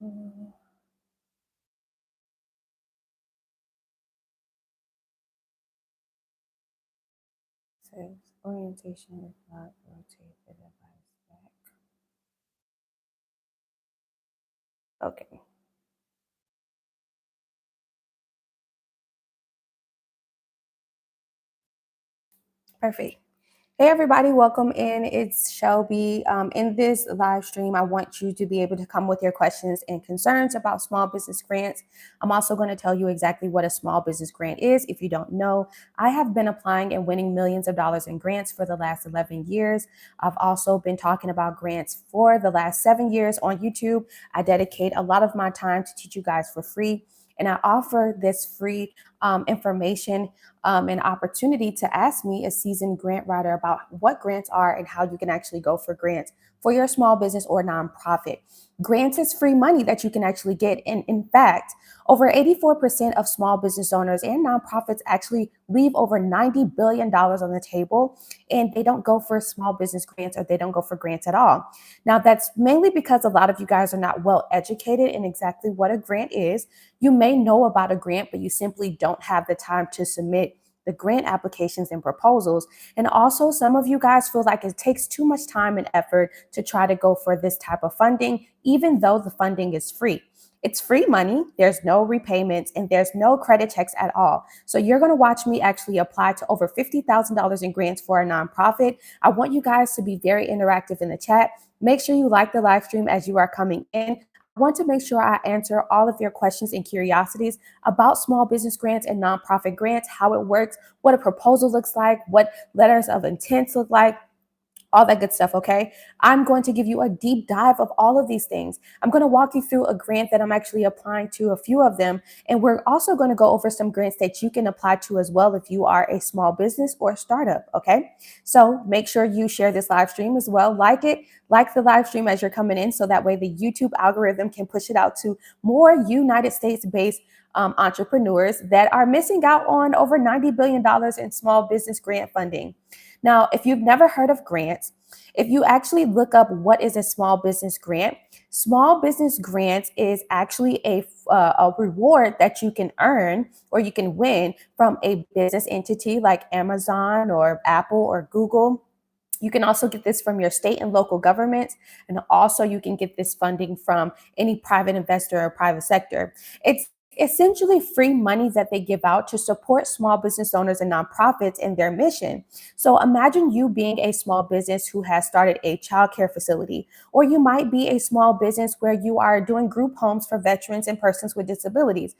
Mm, Says orientation is not rotate the device back. Okay, perfect. Hey everybody, welcome in. It's Shelby. In this live stream, I want you to be able to come with your questions and concerns about small business grants. I'm also going to tell you exactly what a small business grant is. If you don't know, I have been applying and winning millions of dollars in grants for the last 11 years. I've also been talking about grants for the last 7 years on YouTube. I dedicate a lot of my time to teach you guys for free. And I offer this free information an opportunity to ask me, a seasoned grant writer, about what grants are and how you can actually go for grants for your small business or nonprofit. Grants is free money that you can actually get. And in fact, over 84% of small business owners and nonprofits actually leave over $90 billion on the table, and they don't go for small business grants, or they don't go for grants at all. Now, that's mainly because a lot of you guys are not well educated in exactly what a grant is. You may know about a grant, but you simply don't have the time to submit the grant applications and proposals. And also, some of you guys feel like it takes too much time and effort to try to go for this type of funding, even though the funding is free. It's free money, there's no repayments, and there's no credit checks at all. So you're going to watch me actually apply to over $50,000 in grants for a nonprofit. I want you guys to be very interactive in the chat. Make sure you like the live stream as you are coming in. I want to make sure I answer all of your questions and curiosities about small business grants and nonprofit grants, how it works, what a proposal looks like, what letters of intent look like, all that good stuff, okay? I'm going to give you a deep dive of all of these things. I'm going to walk you through a grant that I'm actually applying to, a few of them, and we're also going to go over some grants that you can apply to as well if you are a small business or startup, okay? So make sure you share this live stream as well. Like it, like the live stream as you're coming in, so that way the YouTube algorithm can push it out to more United States-based entrepreneurs that are missing out on over $90 billion in small business grant funding. Now, if you've never heard of grants, if you actually look up what is a small business grants is actually a reward that you can earn or you can win from a business entity like Amazon or Apple or Google. You can also get this from your state and local governments, and also you can get this funding from any private investor or private sector. It's essentially free money that they give out to support small business owners and nonprofits in their mission. So imagine you being a small business who has started a childcare facility, or you might be a small business where you are doing group homes for veterans and persons with disabilities.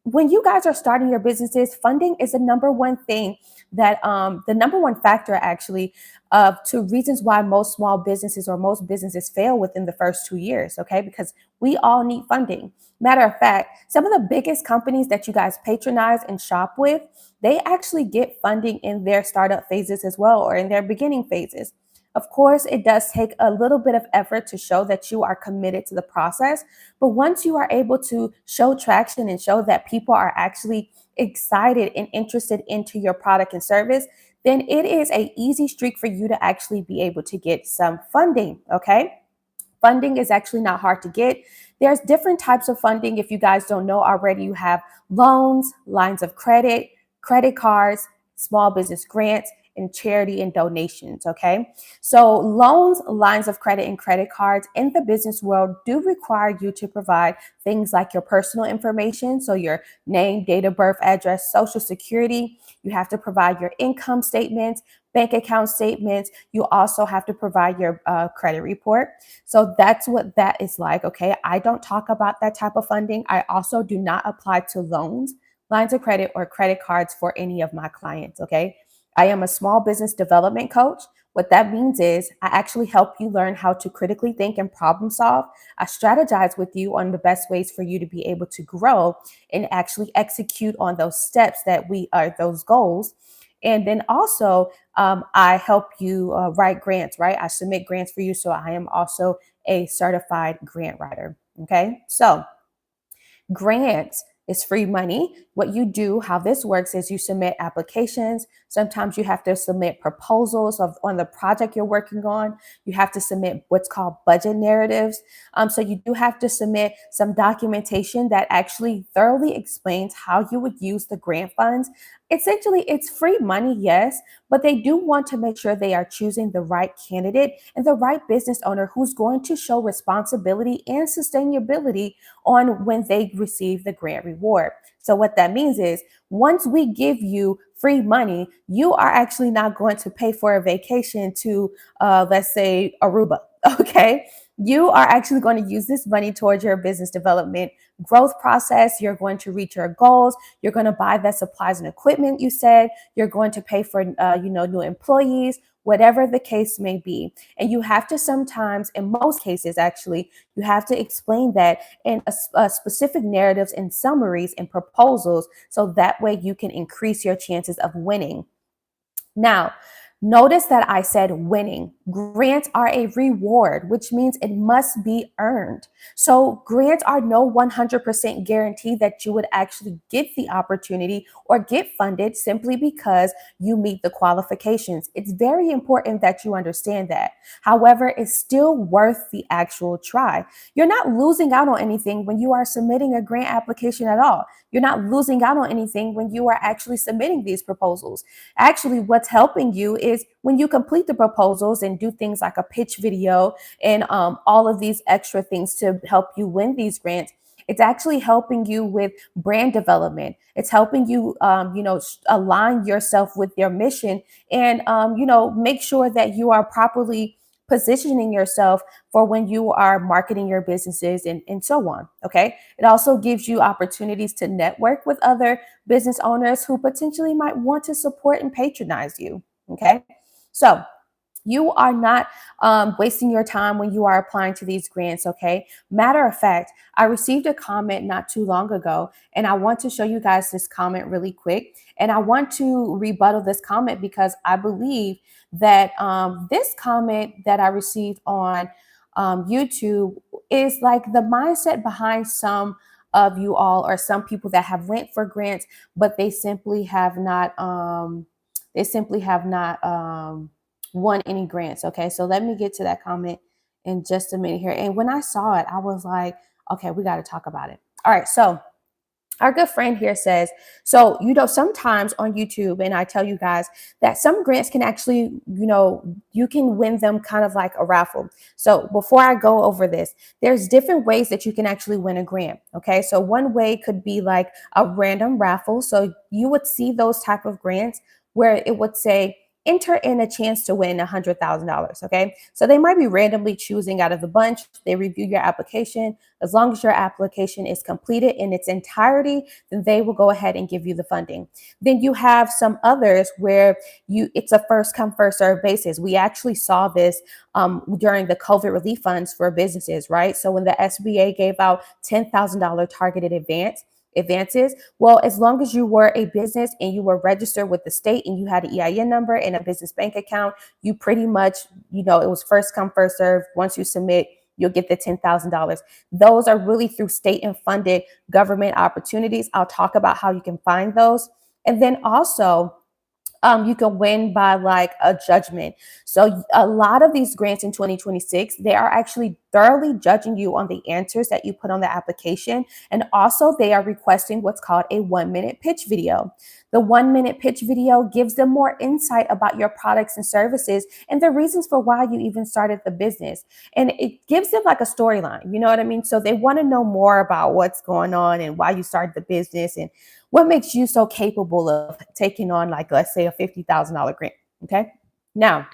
When you guys are starting your businesses, funding is the number one thing that the number one factor actually of two reasons why most small businesses or most businesses fail within the first 2 years. Okay, because we all need funding. Matter of fact, some of the biggest companies that you guys patronize and shop with, they actually get funding in their startup phases as well, or in their beginning phases. Of course, it does take a little bit of effort to show that you are committed to the process. But once you are able to show traction and show that people are actually excited and interested into your product and service, then it is a easy streak for you to actually be able to get some funding, okay? Funding is actually not hard to get. There's different types of funding. If you guys don't know already, you have loans, lines of credit, credit cards, small business grants, and charity and donations. Okay. So, loans, lines of credit, and credit cards in the business world do require you to provide things like your personal information. So, your name, date of birth, address, social security. You have to provide your income statements, bank account statements. You also have to provide your credit report. So that's what that is like. Okay. I don't talk about that type of funding. I also do not apply to loans, lines of credit, or credit cards for any of my clients. Okay. I am a small business development coach. What that means is I actually help you learn how to critically think and problem solve. I strategize with you on the best ways for you to be able to grow and actually execute on those steps that we are, those goals. And then also, I help you write grants, right? I submit grants for you. So I am also a certified grant writer. Okay. So grants is free money. What you do, how this works is you submit applications. Sometimes you have to submit proposals on the project you're working on. You have to submit what's called budget narratives. So you do have to submit some documentation that actually thoroughly explains how you would use the grant funds. Essentially, it's free money, yes, but they do want to make sure they are choosing the right candidate and the right business owner who's going to show responsibility and sustainability on when they receive the grant reward. So what that means is once we give you free money, you are actually not going to pay for a vacation to, let's say, Aruba. Okay. You are actually going to use this money towards your business development growth process. You're going to reach your goals. You're going to buy the supplies and equipment you said. You're going to pay for, new employees, whatever the case may be. And you have to sometimes, in most cases, actually, you have to explain that in specific narratives and summaries and proposals, so that way you can increase your chances of winning. Now, notice that I said winning. Grants are a reward, which means it must be earned. So grants are no 100% guarantee that you would actually get the opportunity or get funded simply because you meet the qualifications. It's very important that you understand that. However, it's still worth the actual try. You're not losing out on anything when you are submitting a grant application at all. You're not losing out on anything when you are actually submitting these proposals. Actually, what's helping you is when you complete the proposals and do things like a pitch video and all of these extra things to help you win these grants. It's actually helping you with brand development. It's helping you, align yourself with your mission and, make sure that you are properly positioning yourself for when you are marketing your businesses and so on. Okay. It also gives you opportunities to network with other business owners who potentially might want to support and patronize you. Okay. So you are not wasting your time when you are applying to these grants, okay? Matter of fact, I received a comment not too long ago, and I want to show you guys this comment really quick. And I want to rebuttal this comment because I believe that this comment that I received on YouTube is like the mindset behind some of you all or some people that have went for grants, but they simply have not won any grants. Okay, so let me get to that comment in just a minute here. And when I saw it, I was like, okay, we got to talk about it. All right, so our good friend here says, so, sometimes on YouTube, and I tell you guys that some grants can actually, you can win them kind of like a raffle. So before I go over this, there's different ways that you can actually win a grant. Okay. So one way could be like a random raffle. So you would see those type of grants where it would say, enter in a chance to win $100,000. Okay. So they might be randomly choosing out of the bunch. They review your application. As long as your application is completed in its entirety, then they will go ahead and give you the funding. Then you have some others where it's a first come, first serve basis. We actually saw this during the COVID relief funds for businesses, right? So when the SBA gave out $10,000 targeted advances. Well, as long as you were a business and you were registered with the state and you had an EIN number and a business bank account, you pretty much, it was first come, first serve. Once you submit, you'll get the $10,000. Those are really through state and funded government opportunities. I'll talk about how you can find those. And then also, you can win by like a judgment. So a lot of these grants in 2026, they are actually thoroughly judging you on the answers that you put on the application. And also they are requesting what's called a 1-minute pitch video. The 1-minute pitch video gives them more insight about your products and services and the reasons for why you even started the business. And it gives them like a storyline, you know what I mean? So they want to know more about what's going on and why you started the business and what makes you so capable of taking on, like, let's say a $50,000 grant. Okay. Now,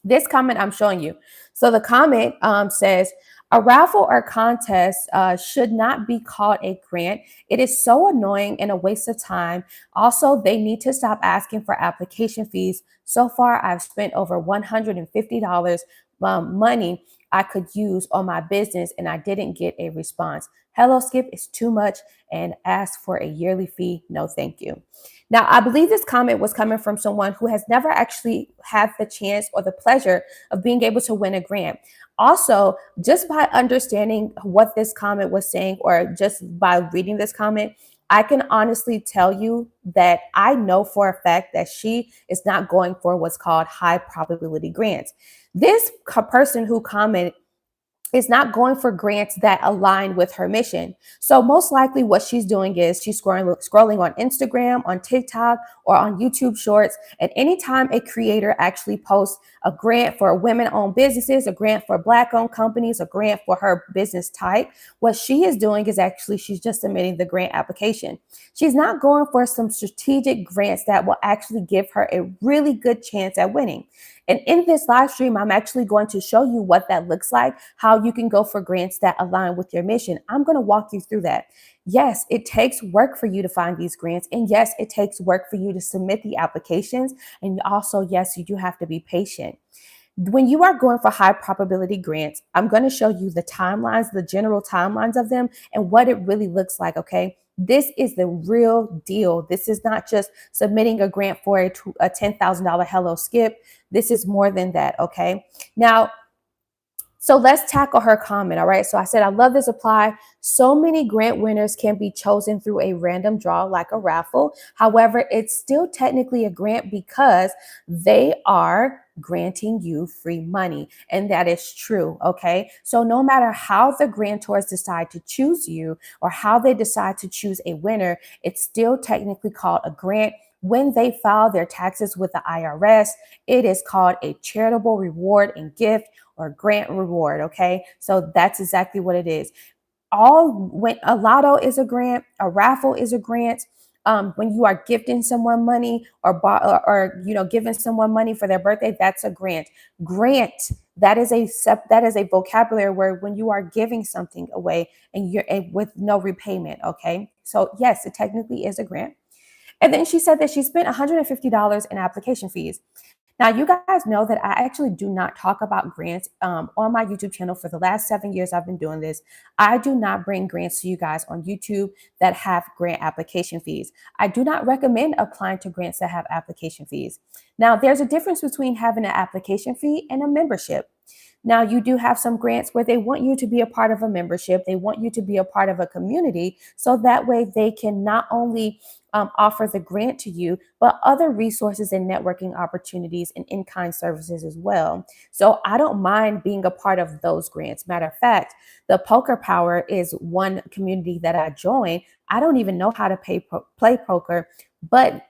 this comment I'm showing you. So the comment says, a raffle or contest should not be called a grant. It is so annoying and a waste of time. Also, they need to stop asking for application fees. So far, I've spent over $150 money I could use on my business and I didn't get a response. Hello, Skip, is too much and ask for a yearly fee. No, thank you. Now, I believe this comment was coming from someone who has never actually had the chance or the pleasure of being able to win a grant. Also, just by understanding what this comment was saying, or just by reading this comment, I can honestly tell you that I know for a fact that she is not going for what's called high probability grants. This person who commented is not going for grants that align with her mission. So most likely what she's doing is she's scrolling on Instagram, on TikTok, or on YouTube Shorts. And anytime a creator actually posts a grant for women-owned businesses, a grant for Black-owned companies, a grant for her business type, what she is doing is actually she's just submitting the grant application. She's not going for some strategic grants that will actually give her a really good chance at winning. And in this live stream, I'm actually going to show you what that looks like, how you can go for grants that align with your mission. I'm going to walk you through that. Yes, it takes work for you to find these grants. And yes, it takes work for you to submit the applications. And also, yes, you do have to be patient. When you are going for high probability grants, I'm going to show you the timelines, the general timelines of them, and what it really looks like, okay? This is the real deal. This is not just submitting a grant for a $10,000 Hello Skip. This is more than that, okay? Now, so let's tackle her comment, all right? So I said, I love this apply. So many grant winners can be chosen through a random draw like a raffle. However, it's still technically a grant because they are granting you free money. And that is true, okay? So no matter how the grantors decide to choose you or how they decide to choose a winner, it's still technically called a grant. When they file their taxes with the IRS, it is called a charitable reward and gift or grant reward. Okay. So that's exactly what it is. When a lotto is a grant, a raffle is a grant. When you are gifting someone money or giving someone money for their birthday, that's a grant. Grant, that is a vocabulary word when you are giving something away and with no repayment. Okay. So yes, it technically is a grant. And then she said that she spent $150 in application fees. Now, you guys know that I actually do not talk about grants on my YouTube channel. For the last 7 years I've been doing this. I do not bring grants to you guys on YouTube that have grant application fees. I do not recommend applying to grants that have application fees. Now, there's a difference between having an application fee and a membership. Now, you do have some grants where they want you to be a part of a membership. They want you to be a part of a community. So that way they can not only offer the grant to you, but other resources and networking opportunities and in-kind services as well. So I don't mind being a part of those grants. Matter of fact, the Poker Power is one community that I joined. I don't even know how to play poker, but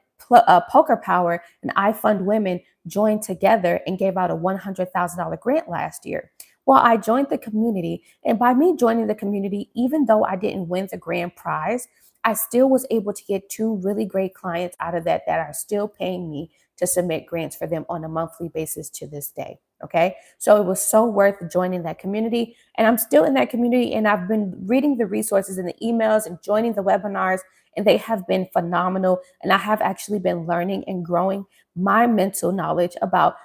Poker Power and I Fund Women joined together and gave out a $100,000 grant last year. Well, I joined the community, and by me joining the community, even though I didn't win the grand prize, I still was able to get 2 really great clients out of that are still paying me to submit grants for them on a monthly basis to this day. Okay. So it was so worth joining that community. And I'm still in that community, and I've been reading the resources and the emails and joining the webinars, and they have been phenomenal. And I have actually been learning and growing my mental knowledge about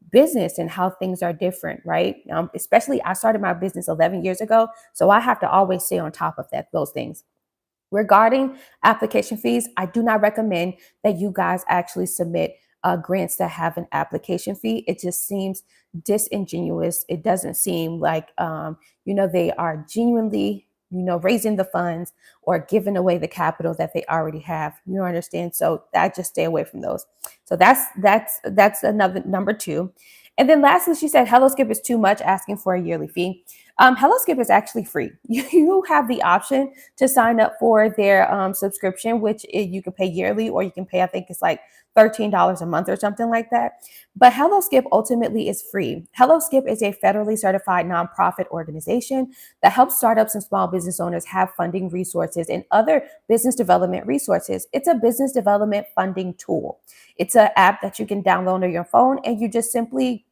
business and how things are different, right? Especially I started my business 11 years ago. So I have to always stay on top of those things. Regarding application fees, I do not recommend that you guys actually submit grants that have an application fee. It just seems disingenuous. It doesn't seem like, they are genuinely, raising the funds or giving away the capital that they already have. You understand? So I just stay away from those. So that's another number 2. And then lastly, she said, Hello Skip is too much, asking for a yearly fee. Hello Skip is actually free. You have the option to sign up for their subscription, which you can pay yearly, or you can pay, I think it's like $13 a month or something like that. But Hello Skip ultimately is free. Hello Skip is a federally certified nonprofit organization that helps startups and small business owners have funding resources and other business development resources. It's a business development funding tool. It's an app that you can download on your phone, and you just simply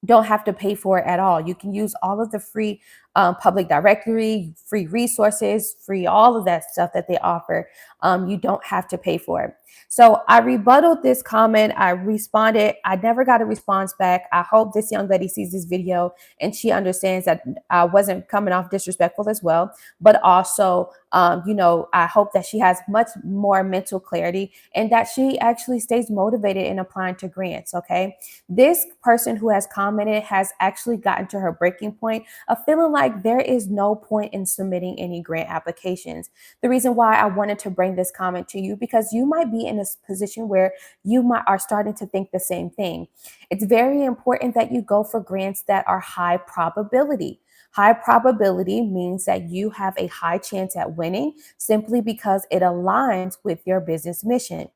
don't have to pay for it at all. You can use all of the free public directory, free resources, free all of that stuff that they offer. You don't have to pay for it. So I rebutted this comment. I responded. I never got a response back. I hope this young lady sees this video and she understands that I wasn't coming off disrespectful as well. But also, I hope that she has much more mental clarity and that she actually stays motivated in applying to grants. Okay. This person who has commented has actually gotten to her breaking point of feeling like there is no point in submitting any grant applications. The reason why I wanted to bring this comment to you, because you might be in a position where you might are starting to think the same thing. It's very important that you go for grants that are high probability. High probability means that you have a high chance at winning simply because it aligns with your business mission.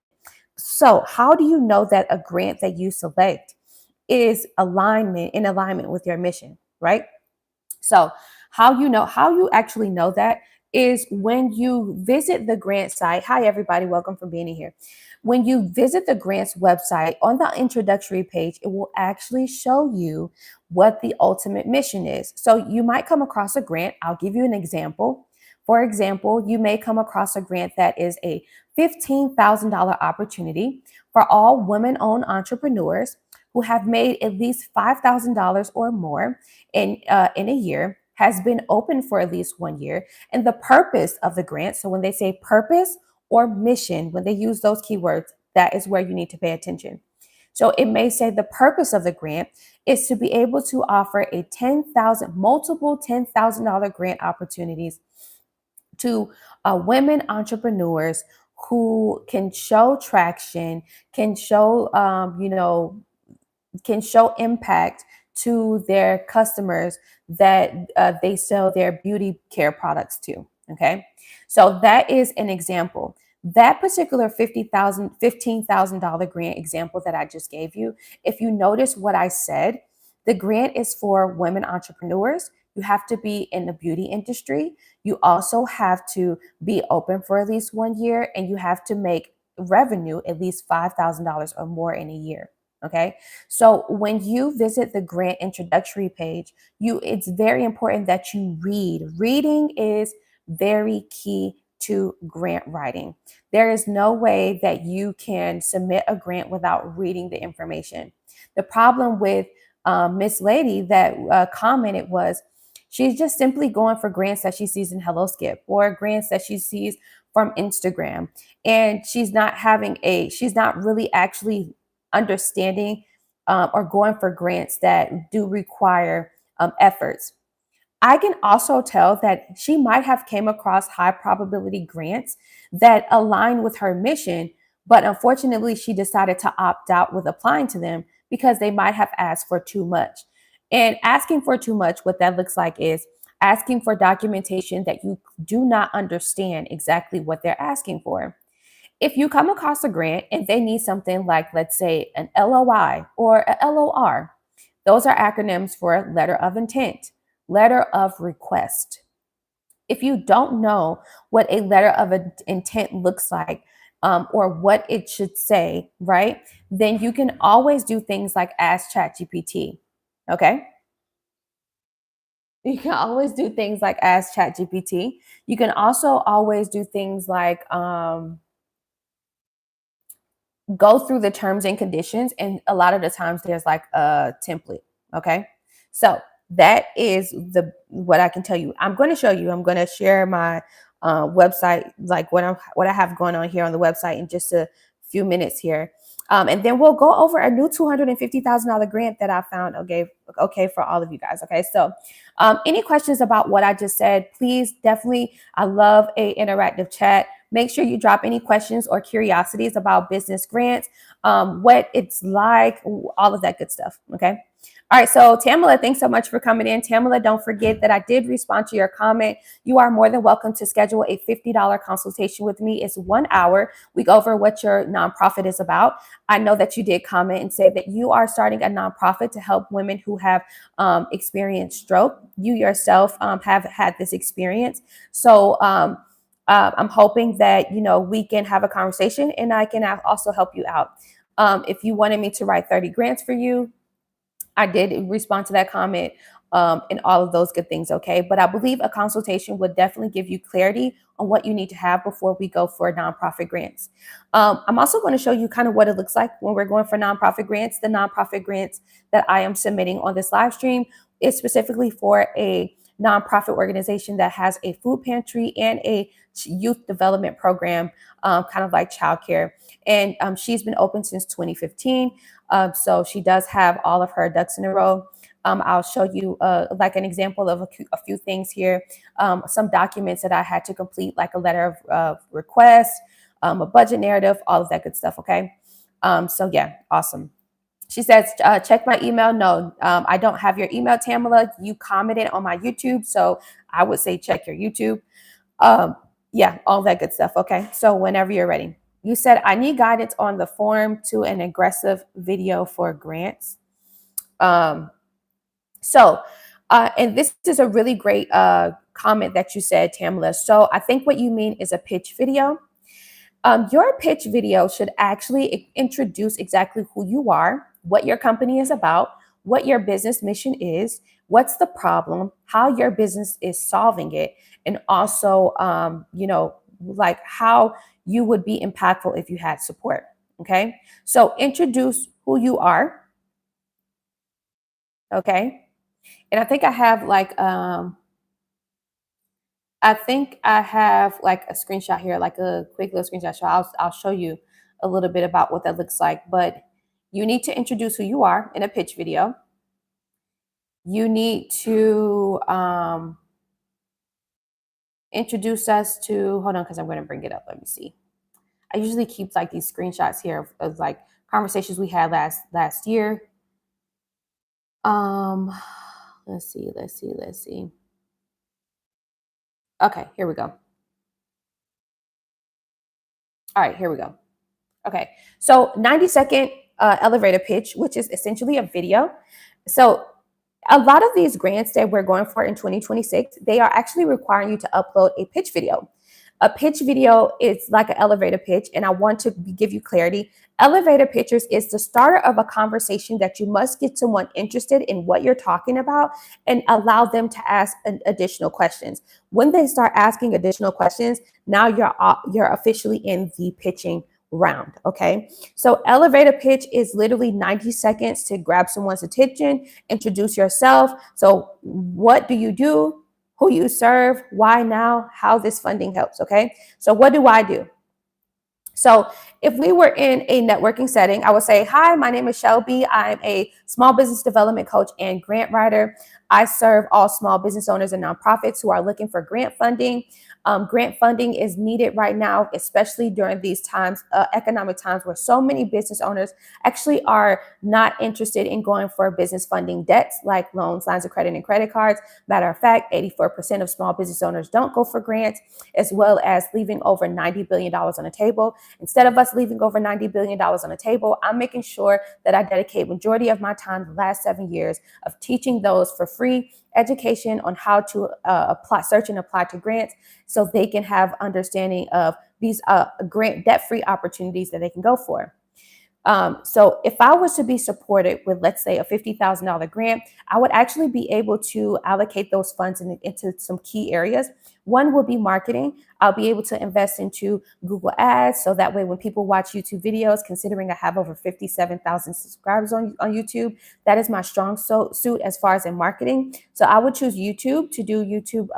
So, how do you know that a grant that you select is alignment with your mission, right? So, how you actually know that is when you visit the grant site. Hi, everybody. Welcome for being here. When you visit the grants website on the introductory page, it will actually show you what the ultimate mission is. So, you might come across a grant. I'll give you an example. For example, you may come across a grant that is a $15,000 opportunity for all women owned entrepreneurs who have made at least $5,000 or more in a year, has been open for at least 1 year. And the purpose of the grant, so when they say purpose or mission, when they use those keywords, that is where you need to pay attention. So it may say the purpose of the grant is to be able to offer a multiple $10,000 grant opportunities to women entrepreneurs who can show traction, can show, can show impact to their customers that they sell their beauty care products to. Okay. So that is an example. That particular $15,000 grant example that I just gave you, if you notice what I said, the grant is for women entrepreneurs. You have to be in the beauty industry. You also have to be open for at least 1 year, and you have to make revenue at least $5,000 or more in a year. Okay. So when you visit the grant introductory page, it's very important that you read. Reading is very key to grant writing. There is no way that you can submit a grant without reading the information. The problem with Miss Lady that commented was she's just simply going for grants that she sees in Hello Skip or grants that she sees from Instagram. And she's not really actually understanding or going for grants that do require efforts. I can also tell that she might have came across high probability grants that align with her mission, but unfortunately she decided to opt out with applying to them because they might have asked for too much. And asking for too much, what that looks like is asking for documentation that you do not understand exactly what they're asking for. If you come across a grant and they need something like, let's say, an LOI or a LOR, those are acronyms for letter of intent, letter of request. If you don't know what a letter of intent looks like or what it should say, right, then you can always do things like ask ChatGPT. Okay. You can always do things like ask ChatGPT. You can also always do things like, go through the terms and conditions, and a lot of the times there's like a template. Okay. So that is what I can tell you. I'm going to show you. I'm going to share my website, like what I have going on here on the website in just a few minutes here. And then we'll go over a new $250,000 grant that I found. Okay, for all of you guys. Okay, so any questions about what I just said, please definitely, I love a interactive chat. Make sure you drop any questions or curiosities about business grants, what it's like, all of that good stuff. Okay. All right. So Tamala, thanks so much for coming in. Tamala, don't forget that I did respond to your comment. You are more than welcome to schedule a $50 consultation with me. It's 1 hour. We go over what your nonprofit is about. I know that you did comment and say that you are starting a nonprofit to help women who have experienced stroke. You yourself have had this experience. So I'm hoping that, we can have a conversation and I can also help you out. If you wanted me to write 30 grants for you, I did respond to that comment and all of those good things. Okay. But I believe a consultation would definitely give you clarity on what you need to have before we go for nonprofit grants. I'm also going to show you kind of what it looks like when we're going for nonprofit grants. The nonprofit grants that I am submitting on this live stream is specifically for a nonprofit organization that has a food pantry and a youth development program, kind of like childcare. And she's been open since 2015. So she does have all of her ducks in a row. I'll show you like an example of a few things here. Some documents that I had to complete, like a letter of request, a budget narrative, all of that good stuff. Okay. So yeah, awesome. She says, check my email. No, I don't have your email, Tamala. You commented on my YouTube. So I would say check your YouTube. Yeah, all that good stuff. Okay. So whenever you're ready. You said, I need guidance on the form to an aggressive video for grants. And this is a really great comment that you said, Tamala. So I think what you mean is a pitch video. Your pitch video should actually introduce exactly who you are, what your company is about, what your business mission is, what's the problem, how your business is solving it, and also, like how you would be impactful if you had support. Okay. So introduce who you are. Okay. And I think I have a screenshot here, like a quick little screenshot. So I'll show you a little bit about what that looks like. But you need to introduce who you are in a pitch video. You need to introduce us to, hold on, because I'm going to bring it up. Let me see. I usually keep like these screenshots here of like conversations we had last year. Let's see. Okay, here we go. All right, here we go. Okay, so 90-second elevator pitch, which is essentially a video. So a lot of these grants that we're going for in 2026, they are actually requiring you to upload a pitch video. A pitch video is like an elevator pitch, and I want to give you clarity. Elevator pitches is the starter of a conversation that you must get someone interested in what you're talking about and allow them to ask additional questions. When they start asking additional questions, now you're officially in the pitching round. Okay. So elevator pitch is literally 90 seconds to grab someone's attention, introduce yourself. So what do you do? Who you serve? Why now? How this funding helps. Okay. So what do I do? So if we were in a networking setting, I would say, hi, my name is Shelby. I'm a small business development coach and grant writer. I serve all small business owners and nonprofits who are looking for grant funding. Grant funding is needed right now, especially during these times, economic times, where so many business owners actually are not interested in going for business funding debts like loans, lines of credit, and credit cards. Matter of fact, 84% of small business owners don't go for grants, as well as leaving over $90 billion on the table. Instead of us leaving over $90 billion on the table, I'm making sure that I dedicate majority of my time the last 7 years of teaching those for free education on how to search and apply to grants so they can have understanding of these grant debt-free opportunities that they can go for. So if I was to be supported with, let's say, a $50,000 grant, I would actually be able to allocate those funds into some key areas. One will be marketing. I'll be able to invest into Google Ads. So that way, when people watch YouTube videos, considering I have over 57,000 subscribers on YouTube, that is my strong suit as far as in marketing. So I would choose YouTube to do YouTube,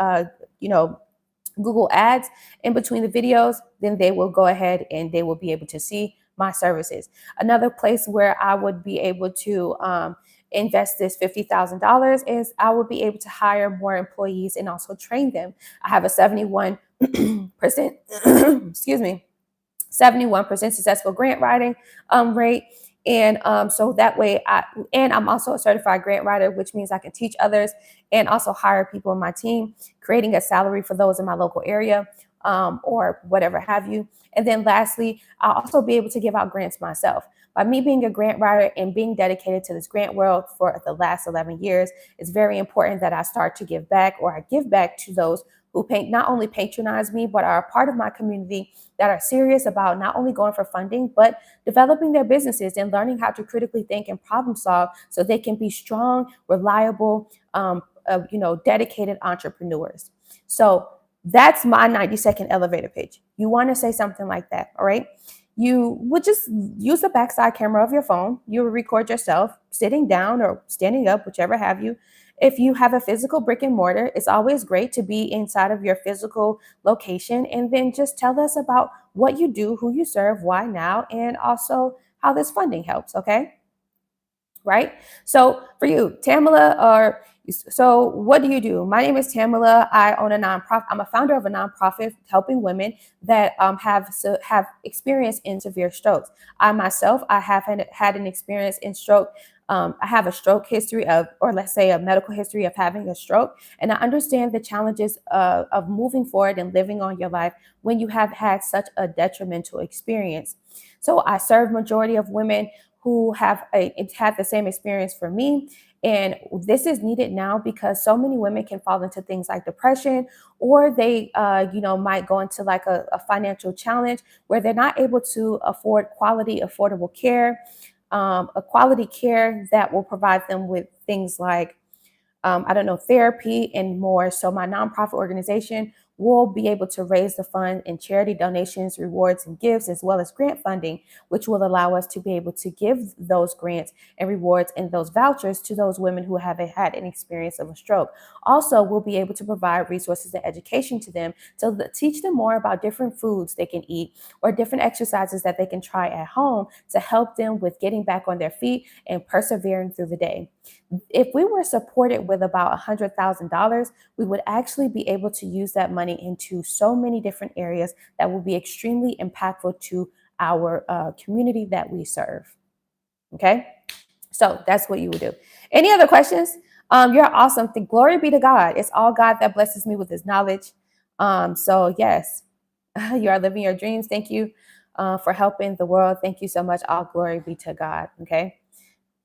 Google Ads in between the videos. Then they will go ahead and they will be able to see my services. Another place where I would be able to invest this $50,000 is I would be able to hire more employees and also train them. I have a 71%, excuse me, 71% successful grant writing rate. And so that way I'm also a certified grant writer, which means I can teach others and also hire people in my team, creating a salary for those in my local area or whatever have you. And then lastly, I'll also be able to give out grants myself. By me being a grant writer and being dedicated to this grant world for the last 11 years, it's very important that I start to give back, or I give back to those who not only patronize me, but are a part of my community that are serious about not only going for funding, but developing their businesses and learning how to critically think and problem solve so they can be strong, reliable, dedicated entrepreneurs. So that's my 90-second elevator pitch. You want to say something like that, all right? You would just use the backside camera of your phone. You would record yourself sitting down or standing up, whichever have you. If you have a physical brick and mortar, it's always great to be inside of your physical location, and then just tell us about what you do, who you serve, why now, and also how this funding helps. Okay. Right. So for you, Tamala, or so what do you do? My name is Tamala. I own a nonprofit. I'm a founder of a nonprofit helping women that have experience in severe strokes. I myself, I have had an experience in stroke. I have a stroke history of, or let's say a medical history of having a stroke. And I understand the challenges of moving forward and living on your life when you have had such a detrimental experience. So I serve majority of women who had the same experience for me. And this is needed now because so many women can fall into things like depression, or they, might go into like a financial challenge where they're not able to afford quality, affordable care, a quality care that will provide them with things like therapy and more. So my nonprofit organization will be able to raise the fund in charity donations, rewards, and gifts, as well as grant funding, which will allow us to be able to give those grants and rewards and those vouchers to those women who have had an experience of a stroke. Also, we'll be able to provide resources and education to them to teach them more about different foods they can eat or different exercises that they can try at home to help them with getting back on their feet and persevering through the day. If we were supported with about $100,000, we would actually be able to use that money into so many different areas that will be extremely impactful to our community that we serve. Okay, so that's what you would do. Any other questions? You're awesome. Glory be to God. It's all God that blesses me with His knowledge. So yes, you are living your dreams. Thank you for helping the world. Thank you so much. All glory be to God. Okay.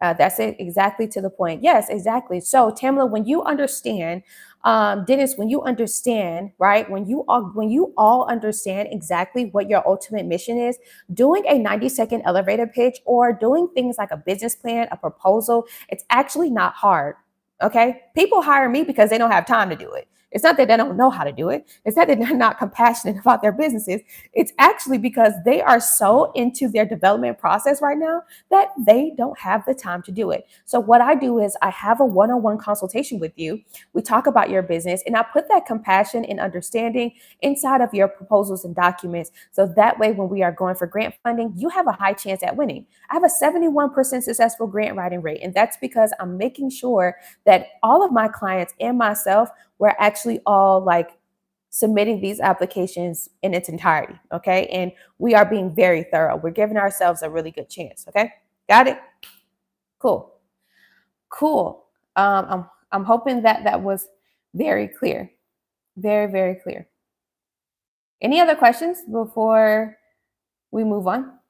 That's it, exactly to the point. Yes, exactly. So, Tamala, when you understand, Dennis, when you understand, right, when you all understand exactly what your ultimate mission is, doing a 90-second elevator pitch or doing things like a business plan, a proposal, it's actually not hard. Okay, people hire me because they don't have time to do it. It's not that they don't know how to do it. It's not that they're not compassionate about their businesses. It's actually because they are so into their development process right now that they don't have the time to do it. So what I do is I have a one-on-one consultation with you. We talk about your business, and I put that compassion and understanding inside of your proposals and documents. So that way, when we are going for grant funding, you have a high chance at winning. I have a 71% successful grant writing rate, and that's because I'm making sure that all of my clients and myself, we're actually all like submitting these applications in its entirety. Okay. And we are being very thorough. We're giving ourselves a really good chance. Okay. Got it? Cool. Cool. I'm hoping that that was very clear. Very, very clear. Any other questions before we move on?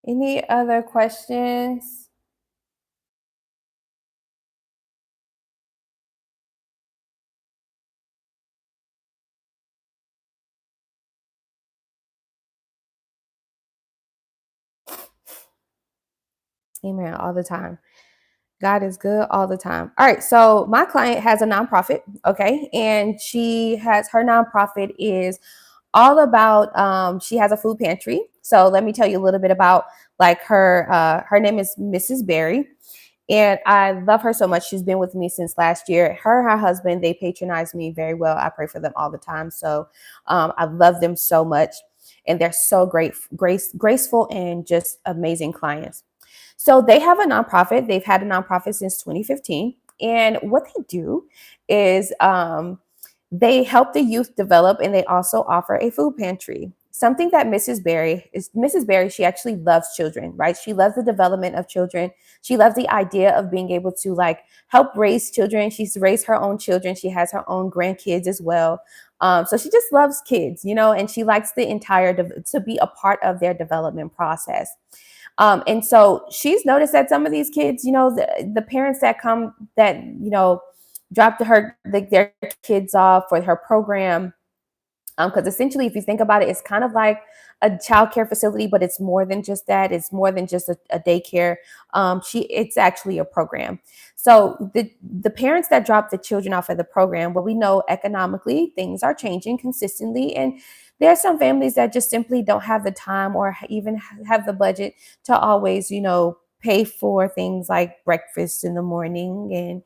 Any other questions? Amen. All the time. God is good all the time. All right. So my client has a nonprofit. Okay. And her nonprofit is all about, she has a food pantry. So let me tell you a little bit about like her name is Mrs. Berry. And I love her so much. She's been with me since last year. Her and her husband, they patronize me very well. I pray for them all the time. So I love them so much. And they're so graceful, and just amazing clients. So they have a nonprofit. They've had a nonprofit since 2015. And what they do is they help the youth develop, and they also offer a food pantry. Something that Mrs. Berry, she actually loves children, right? She loves the development of children. She loves the idea of being able to like help raise children. She's raised her own children. She has her own grandkids as well. So she just loves kids, and she likes the to be a part of their development process. And so she's noticed that some of these kids, the parents that come that, dropped their kids off for her program. Because essentially, if you think about it, it's kind of like a childcare facility, but it's more than just that. It's more than just a daycare. It's actually a program. So the parents that drop the children off at the program, well, we know economically things are changing consistently, and there are some families that just simply don't have the time or even have the budget to always, pay for things like breakfast in the morning and,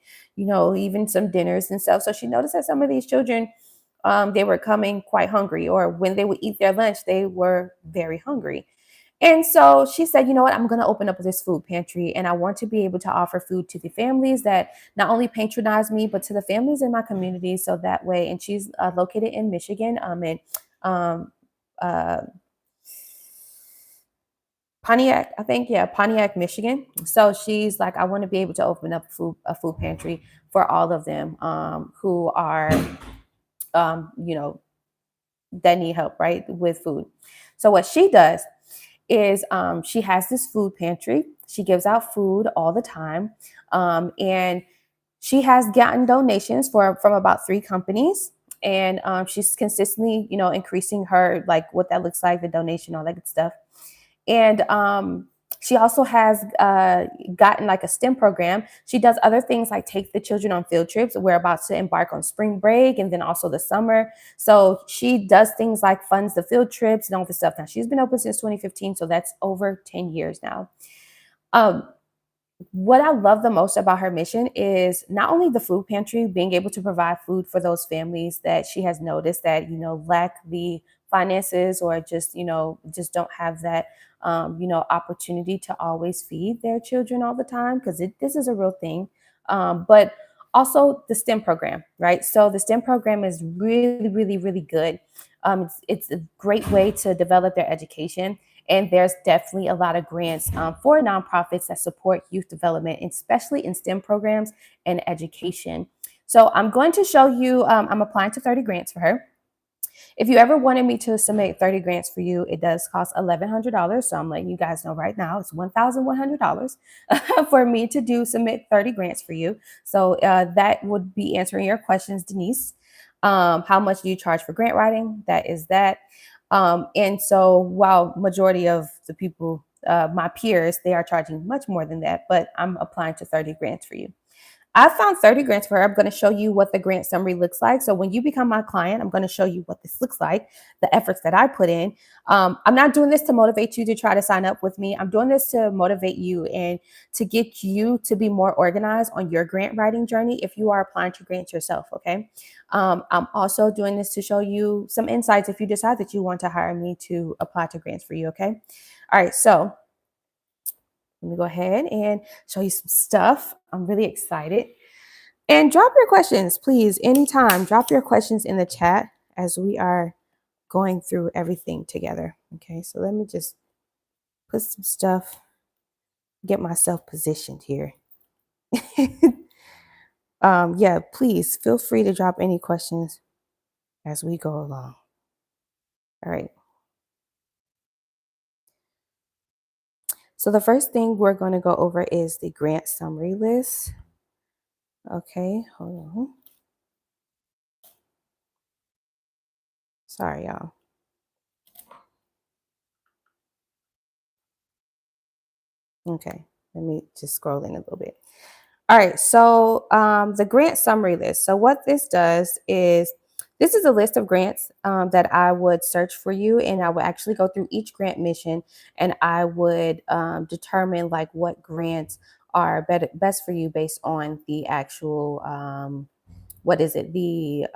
even some dinners and stuff. So she noticed that some of these children, they were coming quite hungry, or when they would eat their lunch, they were very hungry. And so she said, you know what, I'm going to open up this food pantry, and I want to be able to offer food to the families that not only patronize me, but to the families in my community. So that way, and she's located in Michigan, in um, uh, Pontiac, I think, yeah, Pontiac, Michigan. So she's like, I want to be able to open up a food pantry for all of them who are, you know, that need help, right, with food. So what she does is she has this food pantry. She gives out food all the time, and she has gotten donations from about 3 companies, and she's consistently, increasing her like what that looks like, the donation, all that good stuff. And she also has gotten like a STEM program. She does other things like take the children on field trips. We're about to embark on spring break and then also the summer. So she does things like funds the field trips and all this stuff. Now she's been open since 2015, so that's over 10 years now. Um, what I love the most about her mission is not only the food pantry, being able to provide food for those families that she has noticed that, lack the finances or just don't have that, opportunity to always feed their children all the time, because this is a real thing. But also the STEM program, right? So the STEM program is really, really, really good. It's a great way to develop their education. And there's definitely a lot of grants for nonprofits that support youth development, especially in STEM programs and education. So I'm going to show you, I'm applying to 30 grants for her. If you ever wanted me to submit 30 grants for you, it does cost $1,100. So I'm letting you guys know right now, it's $1,100 for me to submit 30 grants for you. So that would be answering your questions, Denise. How much do you charge for grant writing? That is that. And so while majority of the people, my peers, they are charging much more than that, but I'm applying to 30 grants for you. I found 30 grants for her. I'm going to show you what the grant summary looks like. So when you become my client, I'm going to show you what this looks like, the efforts that I put in. I'm not doing this to motivate you to try to sign up with me. I'm doing this to motivate you and to get you to be more organized on your grant writing journey if you are applying to grants yourself, okay? I'm also doing this to show you some insights if you decide that you want to hire me to apply to grants for you, okay? All right, so let me go ahead and show you some stuff. I'm really excited. And drop your questions, please, anytime. Drop your questions in the chat as we are going through everything together. Okay, so let me just put some stuff, get myself positioned here. Yeah, please feel free to drop any questions as we go along. All right. So the first thing we're going to go over is the grant summary list. Okay, hold on. Sorry, y'all. Okay, let me just scroll in a little bit. All right, so the grant summary list. So what this does is this is a list of grants that I would search for you, and I would actually go through each grant mission, and I would determine like what grants are best for you based on the actual what is it, the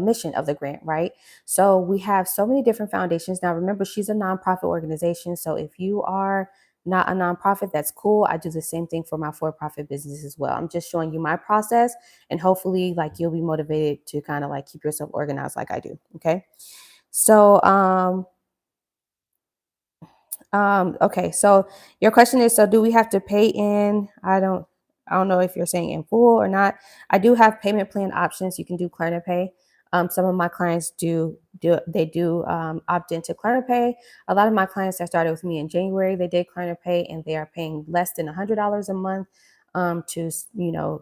mission of the grant, right? So we have so many different foundations. Now remember, she's a nonprofit organization, so if you are not a nonprofit, that's cool. I do the same thing for my for-profit business as well. I'm just showing you my process, and hopefully like you'll be motivated to kind of like keep yourself organized like I do. Okay, so okay, so your question is, so do we have to pay in? I don't know if you're saying in full or not. I do have payment plan options. You can do Klarna Pay. Some of my clients do opt into Klarna Pay. A lot of my clients that started with me in January, they did Klarna Pay, and they are paying less than $100 a month. to,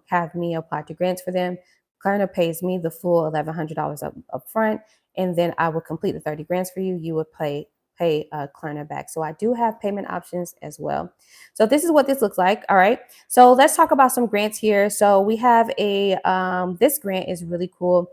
have me apply to grants for them. Klarna pays me the full $1,100 up front, and then I will complete the 30 grants for you. You would pay Klarna back. So I do have payment options as well. So this is what this looks like. All right. So let's talk about some grants here. So we have this grant is really cool.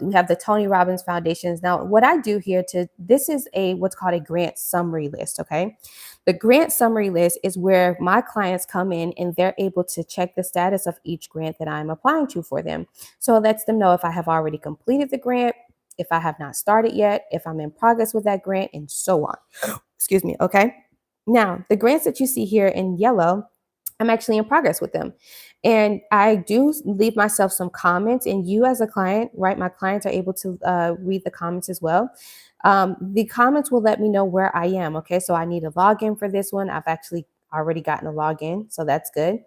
We have the Tony Robbins Foundations. Now, what I do here this is what's called a grant summary list. Okay. The grant summary list is where my clients come in and they're able to check the status of each grant that I'm applying to for them. So it lets them know if I have already completed the grant, if I have not started yet, if I'm in progress with that grant, and so on. Excuse me. Okay. Now, the grants that you see here in yellow, I'm actually in progress with them. And I do leave myself some comments, and you as a client, right? My clients are able to read the comments as well. The comments will let me know where I am. Okay. So I need a login for this one. I've actually already gotten a login. So that's good.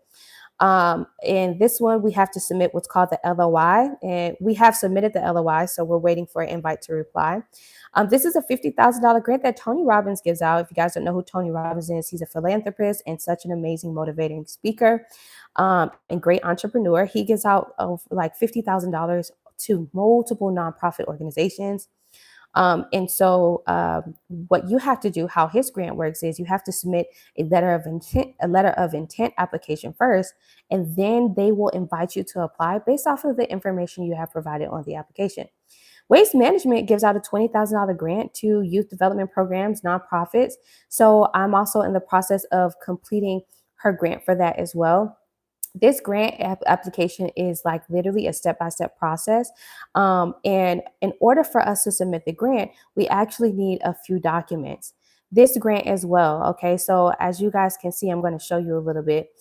And this one, we have to submit what's called the LOI, and we have submitted the LOI, so we're waiting for an invite to reply. This is a $50,000 grant that Tony Robbins gives out. If you guys don't know who Tony Robbins is, he's a philanthropist and such an amazing, motivating speaker, and great entrepreneur. He gives out like $50,000 to multiple nonprofit organizations. What you have to do, how his grant works, is you have to submit a letter of intent application first, and then they will invite you to apply based off of the information you have provided on the application. Waste Management gives out a $20,000 grant to youth development programs, nonprofits. So I'm also in the process of completing her grant for that as well. This grant application is like literally a step-by-step process. And in order for us to submit the grant, we actually need a few documents. This grant as well. Okay, so as you guys can see, I'm going to show you a little bit.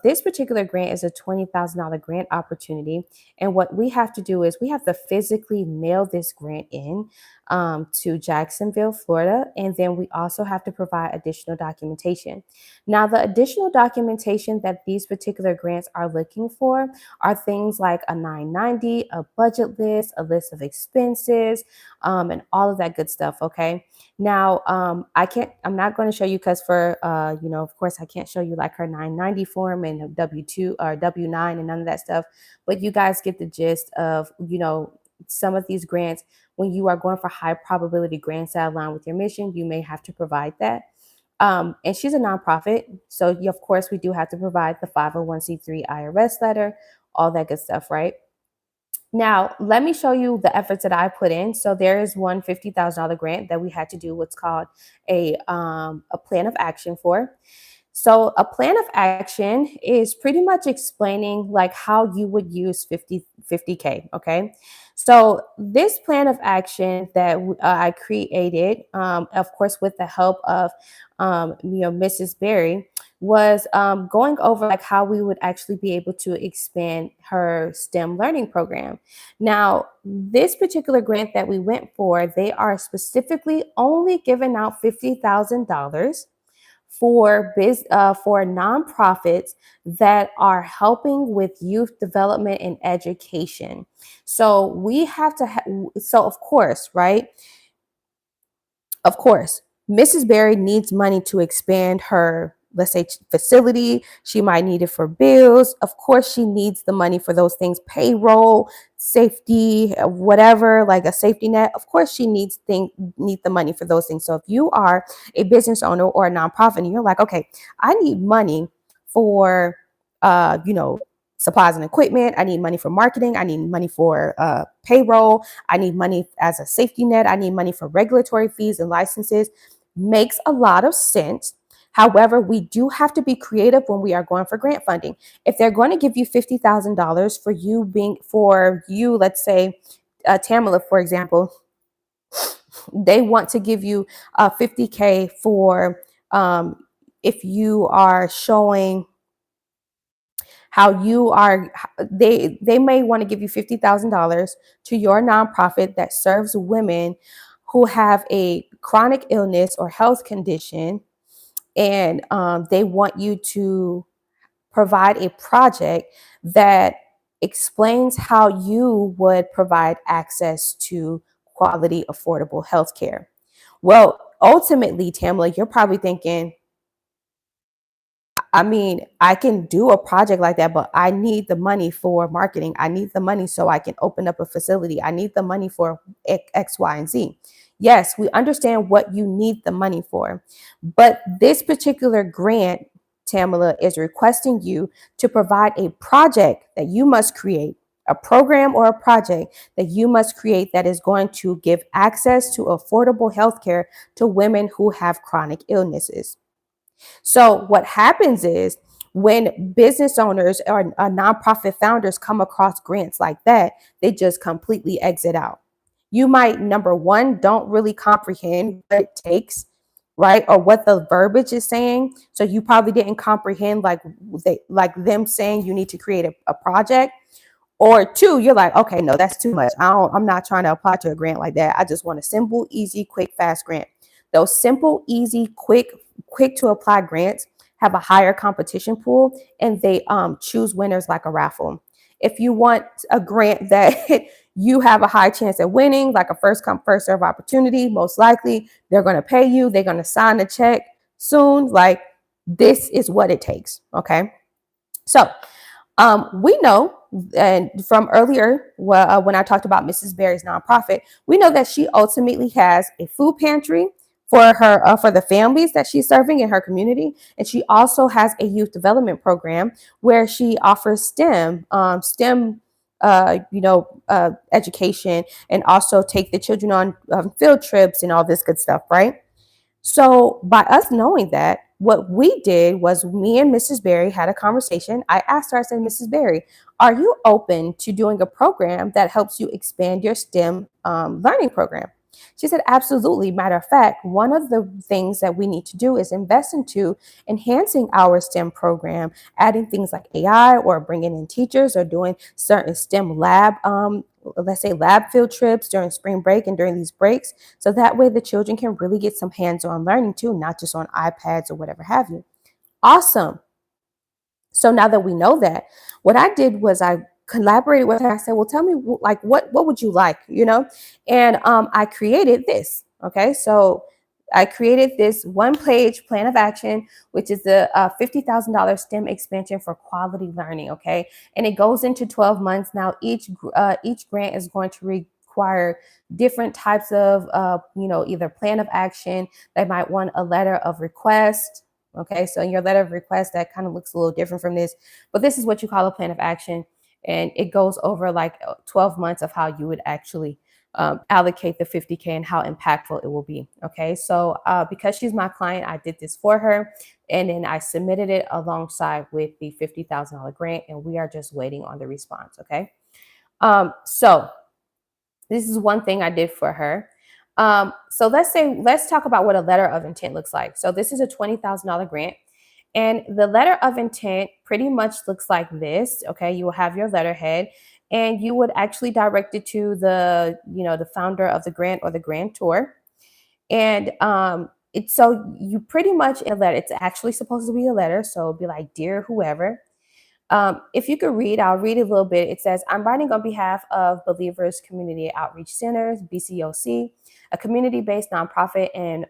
This particular grant is a $20,000 grant opportunity. And what we have to do is we have to physically mail this grant in to Jacksonville, Florida. And then we also have to provide additional documentation. Now, the additional documentation that these particular grants are looking for are things like a 990, a budget list, a list of expenses, and all of that good stuff. Okay. Now, I'm not going to show you because of course, I can't show you like her 990 form and a W-2 or W-9 and none of that stuff. But you guys get the gist of, some of these grants. When you are going for high probability grants that align with your mission, you may have to provide that. And she's a nonprofit. So of course we do have to provide the 501c3 IRS letter, all that good stuff, right? Now, let me show you the efforts that I put in. So there is one $50,000 grant that we had to do what's called a plan of action for. So a plan of action is pretty much explaining like how you would use 50K. Okay. So this plan of action that I created, of course, with the help of, Mrs. Berry, was going over like how we would actually be able to expand her STEM learning program. Now, this particular grant that we went for, they are specifically only giving out $50,000 for nonprofits that are helping with youth development and education. So we have to so of course, right? Of course, Mrs. Berry needs money to expand her, let's say, facility. She might need it for bills. Of course, she needs the money for those things, payroll, safety, whatever, like a safety net. Of course, she need the money for those things. So if you are a business owner or a nonprofit and you're like, okay, I need money for, supplies and equipment. I need money for marketing. I need money for payroll. I need money as a safety net. I need money for regulatory fees and licenses. Makes a lot of sense. However, we do have to be creative when we are going for grant funding. If they're going to give you $50,000 for you, let's say, Tamala, for example, they want to give you $50K for if you are showing how you are, they may want to give you $50,000 to your nonprofit that serves women who have a chronic illness or health condition, and they want you to provide a project that explains how you would provide access to quality, affordable health care. Well, ultimately, Tamala, you're probably thinking, I mean, I can do a project like that, but I need the money for marketing. I need the money so I can open up a facility. I need the money for X, Y, and Z. Yes, we understand what you need the money for, but this particular grant, Tamala, is requesting you to provide a project that you must create, a program or a project that you must create that is going to give access to affordable healthcare to women who have chronic illnesses. So what happens is when business owners or nonprofit founders come across grants like that, they just completely exit out. You might, number one, don't really comprehend what it takes, right? Or what the verbiage is saying. So you probably didn't comprehend like them saying you need to create a project. Or two, you're like, okay, no, that's too much. I'm not trying to apply to a grant like that. I just want a simple, easy, quick, fast grant. Those simple, easy, quick to apply grants have a higher competition pool, and they choose winners like a raffle. If you want a grant that you have a high chance of winning, like a first come, first serve opportunity, most likely they're going to pay you. They're going to sign the check soon. Like, this is what it takes. Okay. So we know, and from earlier, when I talked about Mrs. Berry's nonprofit, we know that she ultimately has a food pantry for the families that she's serving in her community, and she also has a youth development program where she offers STEM education, and also take the children on field trips and all this good stuff, right? So by us knowing that, what we did was me and Mrs. Berry had a conversation. I asked her, I said, Mrs. Berry, are you open to doing a program that helps you expand your STEM learning program? She said, absolutely. Matter of fact, one of the things that we need to do is invest into enhancing our STEM program, adding things like AI or bringing in teachers or doing certain STEM lab, let's say lab field trips during spring break and during these breaks. So that way the children can really get some hands-on learning too, not just on iPads or whatever have you. Awesome. So now that we know that, what I did was I collaborated with her. I said, well, tell me, like, what would you like, And I created this. Okay. So I created this one-page plan of action, which is the $50,000 STEM expansion for quality learning. Okay. And it goes into 12 months. Now, each grant is going to require different types of, either plan of action. They might want a letter of request. Okay, so in your letter of request, that kind of looks a little different from this, but this is what you call a plan of action. And it goes over like 12 months of how you would actually allocate the 50K and how impactful it will be. Okay, so because she's my client, I did this for her, and then I submitted it alongside with the $50,000 grant, and we are just waiting on the response. Okay, so this is one thing I did for her. So let's talk about what a letter of intent looks like. So this is a $20,000 grant. And the letter of intent pretty much looks like this. Okay, you will have your letterhead, and you would actually direct it to the founder of the grant or the grantor. And it's so you pretty much in a letter, it's actually supposed to be a letter. So it'd be like, dear whoever. If you could read, I'll read a little bit. It says, I'm writing on behalf of Believers Community Outreach Centers, BCOC, a community-based nonprofit in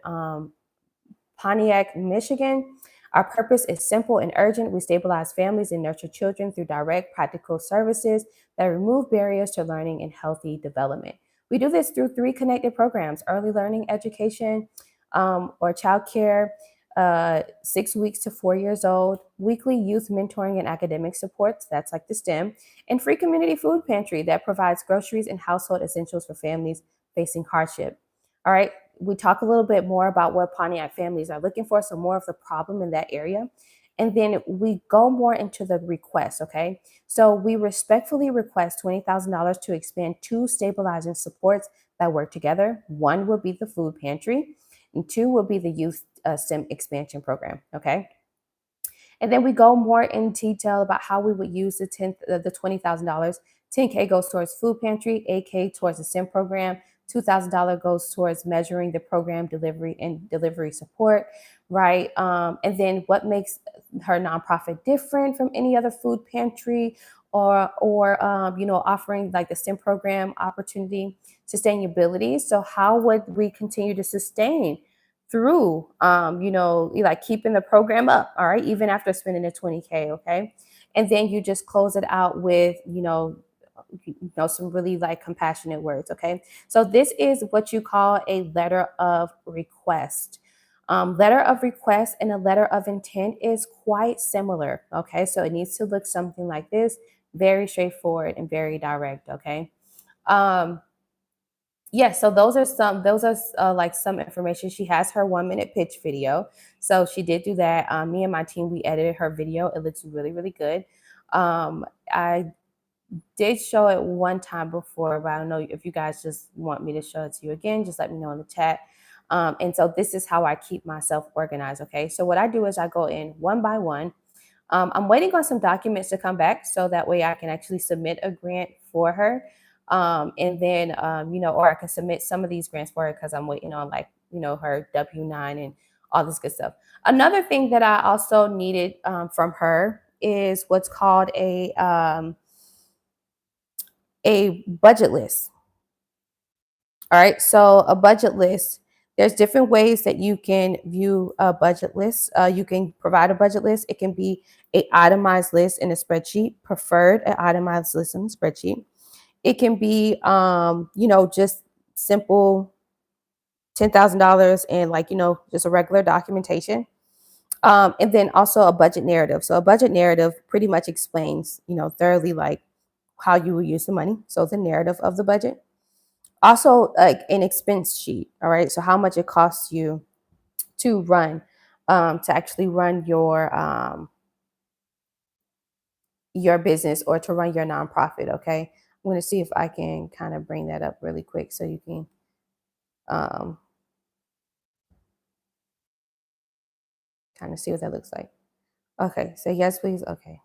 Pontiac, Michigan. Our purpose is simple and urgent. We stabilize families and nurture children through direct, practical services that remove barriers to learning and healthy development. We do this through 3 connected programs: early learning education, or childcare, 6 weeks to 4 years old, weekly youth mentoring and academic supports, that's like the STEM, and free community food pantry that provides groceries and household essentials for families facing hardship. All right, we talk a little bit more about what Pontiac families are looking for, so more of the problem in that area. And then we go more into the request, okay? So we respectfully request $20,000 to expand 2 stabilizing supports that work together. One will be the food pantry, and 2 will be the youth STEM expansion program, okay? And then we go more in detail about how we would use the $20,000. 10K goes towards food pantry, 8K towards the STEM program, $2,000 goes towards measuring the program delivery and delivery support, right? And then what makes her nonprofit different from any other food pantry or offering like the STEM program opportunity, sustainability. So how would we continue to sustain through, like keeping the program up, all right, even after spending the 20K, okay? And then you just close it out with, some really like compassionate words, okay? So this is what you call a letter of request. Letter of request and a letter of intent is quite similar, okay? So it needs to look something like this, very straightforward and very direct, okay? Um, Yes, so those are like some information. She has her 1 minute pitch video. So she did do that. Me and my team, we edited her video. It looks really, really good. I did show it one time before, but I don't know if you guys just want me to show it to you again, just let me know in the chat. And so this is how I keep myself organized. Okay. So what I do is I go in one by one. I'm waiting on some documents to come back so that way I can actually submit a grant for her. And then, or I can submit some of these grants for her because I'm waiting on like, her W-9 and all this good stuff. Another thing that I also needed from her is what's called a budget list. All right. So a budget list, there's different ways that you can view a budget list. You can provide a budget list. It can be a itemized list in a spreadsheet, preferred an itemized list in a spreadsheet. It can be, just simple $10,000 and like, just a regular documentation. And then also a budget narrative. So a budget narrative pretty much explains, thoroughly like how you will use the money. So the narrative of the budget. Also, like an expense sheet. All right. So how much it costs you to run, to actually run your business or to run your nonprofit. Okay. I'm going to see if I can kind of bring that up really quick so you can um, kind of see what that looks like. Okay. So yes, please. Okay.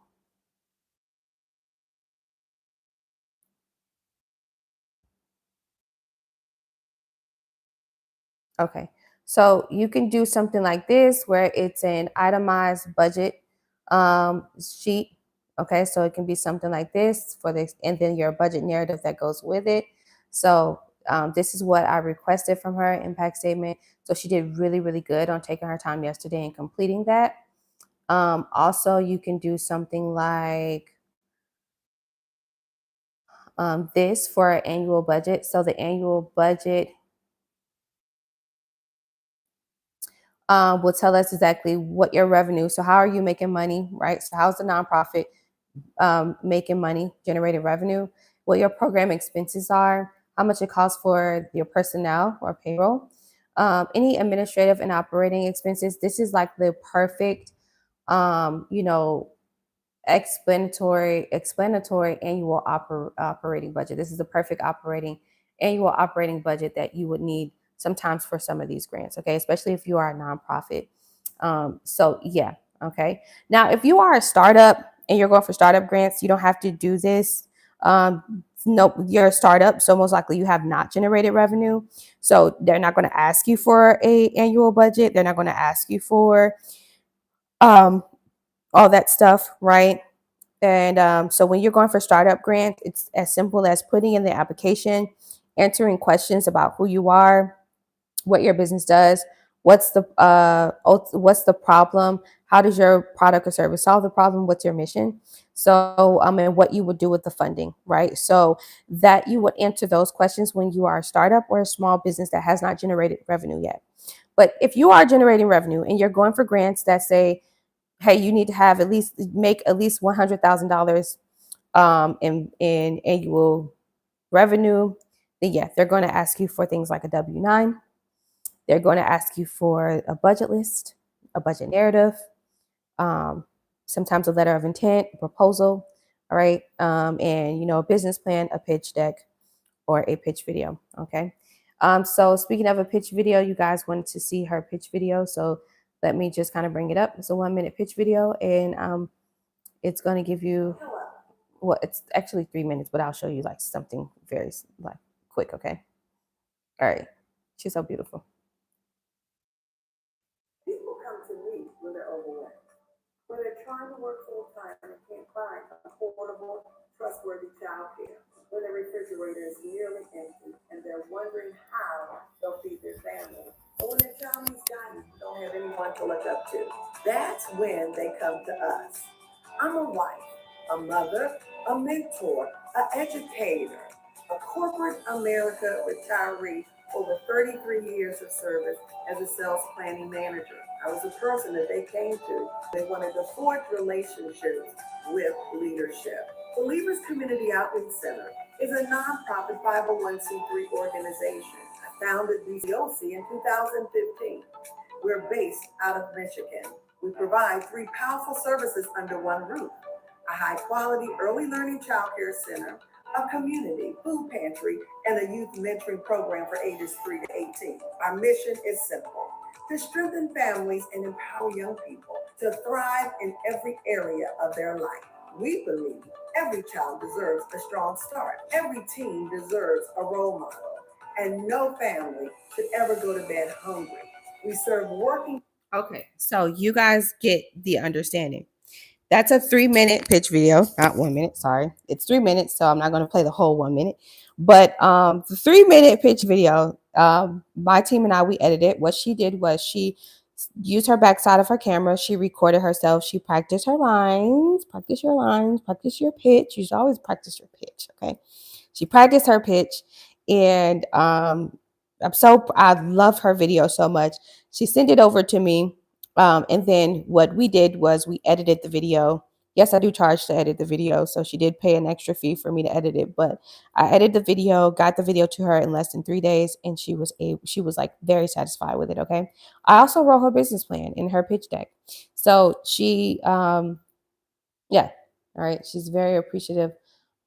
Okay. So you can do something like this where it's an itemized budget sheet. Okay. So it can be something like this for this, and then your budget narrative that goes with it. So this is what I requested from her impact statement. So she did really, really good on taking her time yesterday and completing that. Also, you can do something like this for an annual budget. So the annual budget will tell us exactly what your revenue. So how are you making money, right? So how's the nonprofit making money, generating revenue? What your program expenses are, how much it costs for your personnel or payroll, any administrative and operating expenses. This is like the perfect, um, you know, explanatory annual operating budget. This is the perfect annual operating budget that you would need sometimes for some of these grants, okay, especially if you are a nonprofit. So yeah, okay. Now, if you are a startup and you're going for startup grants, you don't have to do this. No, you're a startup, so most likely you have not generated revenue. So they're not going to ask you for a annual budget. They're not going to ask you for um, all that stuff, right? And so when you're going for startup grant, it's as simple as putting in the application, answering questions about who you are, what your business does, what's the problem, how does your product or service solve the problem, what's your mission. So and what you would do with the funding, right? So that you would answer those questions when you are a startup or a small business that has not generated revenue yet. But if you are generating revenue and you're going for grants that say, hey, you need to have make at least $100,000 in annual revenue, then yeah, they're going to ask you for things like a W-9. They're going to ask you for a budget list, a budget narrative, um, sometimes a letter of intent, a proposal, all right, and a business plan, a pitch deck, or a pitch video. Okay. So speaking of a pitch video, you guys wanted to see her pitch video, so let me just kind of bring it up. It's a 1 minute pitch video, and it's going to give you, well, it's actually 3 minutes, but I'll show you like something very like quick. Okay. All right. She's so beautiful. People come to me when they're overwhelmed, when they're trying to work full time and can't find affordable, trustworthy childcare, when the refrigerator is nearly empty and they're wondering how they'll feed their family, or when their child needs diapers. to look up to. That's when they come to us. I'm a wife, a mother, a mentor, an educator, a corporate America retiree, over 33 years of service as a sales planning manager. I was a person that they came to. They wanted to forge relationships with leadership. Believers Community Outreach Center is a nonprofit 501c3 organization. I founded BCOC in 2015. We're based out of Michigan. We provide three powerful services under one roof: a high quality early learning child care center, a community food pantry, and a youth mentoring program for ages 3 to 18. Our mission is simple: to strengthen families and empower young people to thrive in every area of their life. We believe every child deserves a strong start. Every teen deserves a role model, and no family should ever go to bed hungry. We serve working. Okay, so you guys get the understanding. That's a 3-minute pitch video, not 1 minute. Sorry, it's 3 minutes, so I'm not going to play the whole 1 minute. But the 3-minute pitch video, my team and I, we edited. What she did was she used her backside of her camera. She recorded herself. She practiced her lines. Practice your lines. Practice your pitch. You should always practice your pitch. Okay. She practiced her pitch, and I love her video so much. She sent it over to me, and then what we did was we edited the video. Yes, I do charge to edit the video, so she did pay an extra fee for me to edit it. But I edited the video, got the video to her in less than 3 days, and she was like very satisfied with it. Okay, I also wrote her business plan in her pitch deck, so she yeah, all right, she's very appreciative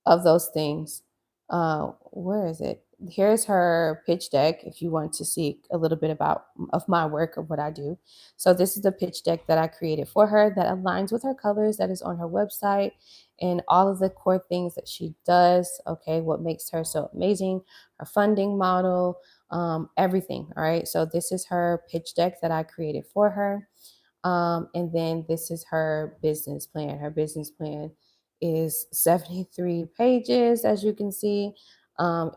of those things. Where is it? Here's her pitch deck if you want to see a little bit about of my work, of what I do. So this is the pitch deck that I created for her that aligns with her colors, that is on her website, and all of the core things that she does. Okay, what makes her so amazing, her funding model, everything. All right, so this is her pitch deck that I created for her. And then this is her business plan. Her business plan is 73 pages, as you can see,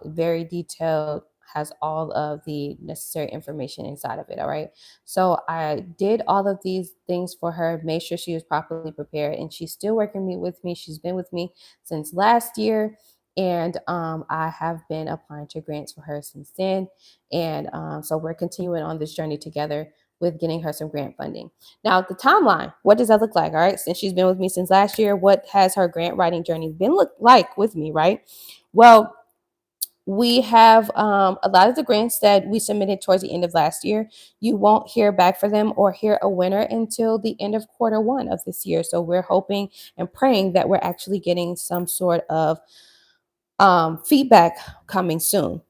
very detailed, has all of the necessary information inside of it. All right. So I did all of these things for her, made sure she was properly prepared, and she's still working with me. She's been with me since last year. And I have been applying to grants for her since then. And so we're continuing on this journey together with getting her some grant funding. Now, the timeline, what does that look like? All right. Since she's been with me since last year, what has her grant writing journey been like with me? Right. Well, we have a lot of the grants that we submitted towards the end of last year. You won't hear back from them or hear a winner until the end of Q1 of this year. So we're hoping and praying that we're actually getting some sort of feedback coming soon.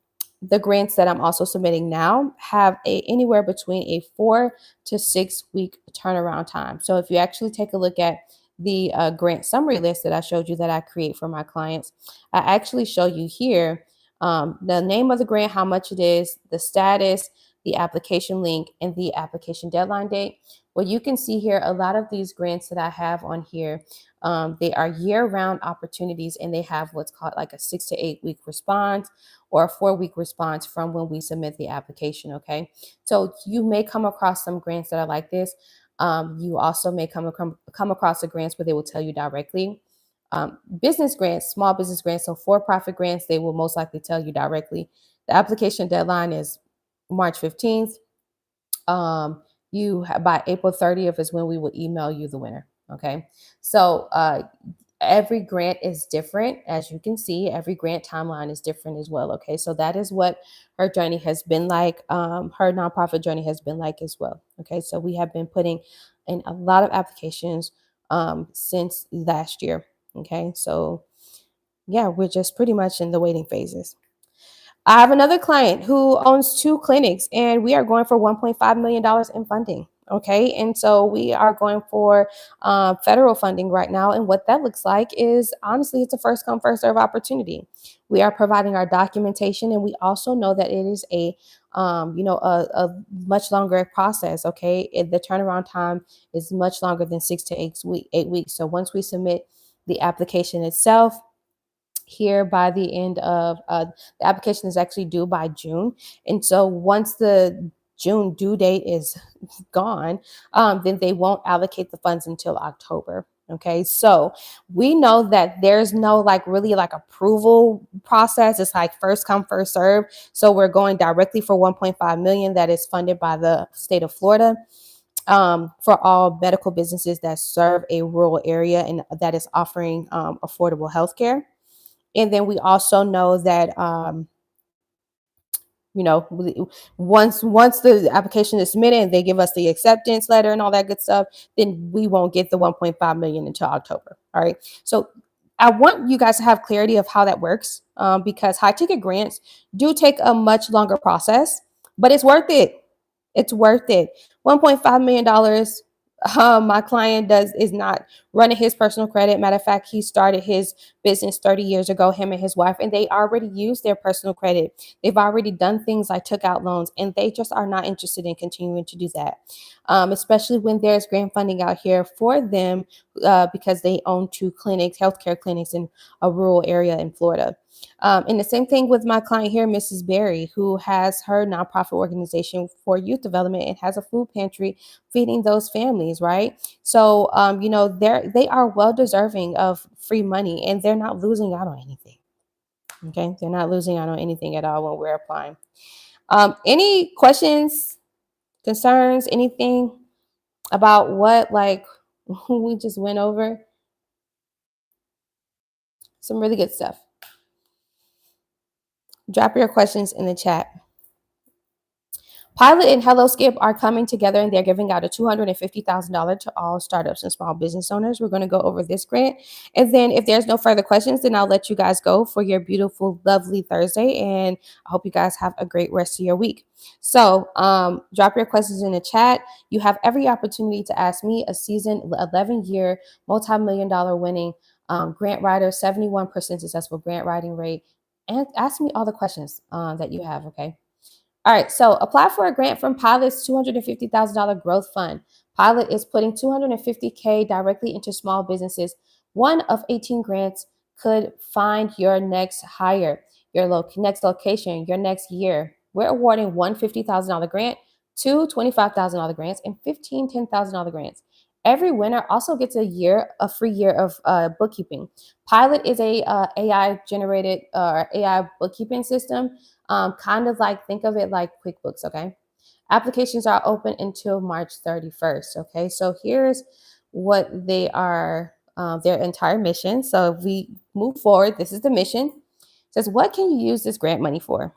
The grants that I'm also submitting now have anywhere between a 4 to 6 week turnaround time. So if you actually take a look at the grant summary list that I showed you that I create for my clients, I actually show you here the name of the grant, how much it is, the status, the application link, and the application deadline date. Well, you can see here a lot of these grants that I have on here, they are year-round opportunities, and they have what's called like a 6 to 8 week response or a 4-week response from when we submit the application. Okay, so you may come across some grants that are like this. You also may come across the grants where they will tell you directly. Business grants, small business grants, so for-profit grants, they will most likely tell you directly. The application deadline is March 15th. By April 30th is when we will email you the winner. Okay, so every grant is different. As you can see, every grant timeline is different as well. Okay, so that is what her journey has been like. Her nonprofit journey has been like as well. Okay, so we have been putting in a lot of applications since last year. Okay, so yeah, we're just pretty much in the waiting phases. I have another client who owns 2 clinics, and we are going for $1.5 million in funding. Okay. And so we are going for federal funding right now. And what that looks like is, honestly, it's a first come, first serve opportunity. We are providing our documentation, and we also know that it is a much longer process. Okay. The turnaround time is much longer than 6 to 8 weeks. So once we submit the application itself, here by the end of the application is actually due by June. And so once the June due date is gone, then they won't allocate the funds until October. Okay, so we know that there's no like really like approval process. It's like first come, first serve. So we're going directly for 1.5 million that is funded by the state of Florida, for all medical businesses that serve a rural area and that is offering affordable health care. And then we also know that you know, once the application is submitted and they give us the acceptance letter and all that good stuff, then we won't get the 1.5 million until October. All right, so I want you guys to have clarity of how that works, because high ticket grants do take a much longer process, but it's worth it. It's worth it. $1.5 million. My client does is not running his personal credit. Matter of fact, he started his business 30 years ago, him and his wife, and they already use their personal credit. They've already done things like took out loans, and they just are not interested in continuing to do that, especially when there's grant funding out here for them, because they own two clinics, healthcare clinics in a rural area in Florida. And the same thing with my client here, Mrs. Berry, who has her nonprofit organization for youth development and has a food pantry feeding those families, right? So, they are well deserving of free money, and they're not losing out on anything. Okay, they're not losing out on anything at all when we're applying. Any questions, concerns, anything about what like we just went over? Some really good stuff. Drop your questions in the chat. Pilot and Hello Skip are coming together and they're giving out a $250,000 to all startups and small business owners. We're going to go over this grant. And then if there's no further questions, then I'll let you guys go for your beautiful, lovely Thursday. And I hope you guys have a great rest of your week. So drop your questions in the chat. You have every opportunity to ask me, a seasoned 11-year, multi-million dollar winning grant writer, 71% successful grant writing rate. And ask me all the questions that you have, okay? All right, so apply for a grant from Pilot's $250,000 growth fund. Pilot is putting 250K directly into small businesses. One of 18 grants could find your next hire, your next location, your next year. We're awarding one $50,000 grant, two $25,000 grants, and 15 $10,000 grants. Every winner also gets a free year of bookkeeping. Pilot is a AI generated AI bookkeeping system. Kind of like think of it like QuickBooks, okay? Applications are open until March 31st, okay? So here's what they are, their entire mission. So if we move forward, this is the mission. It says, what can you use this grant money for?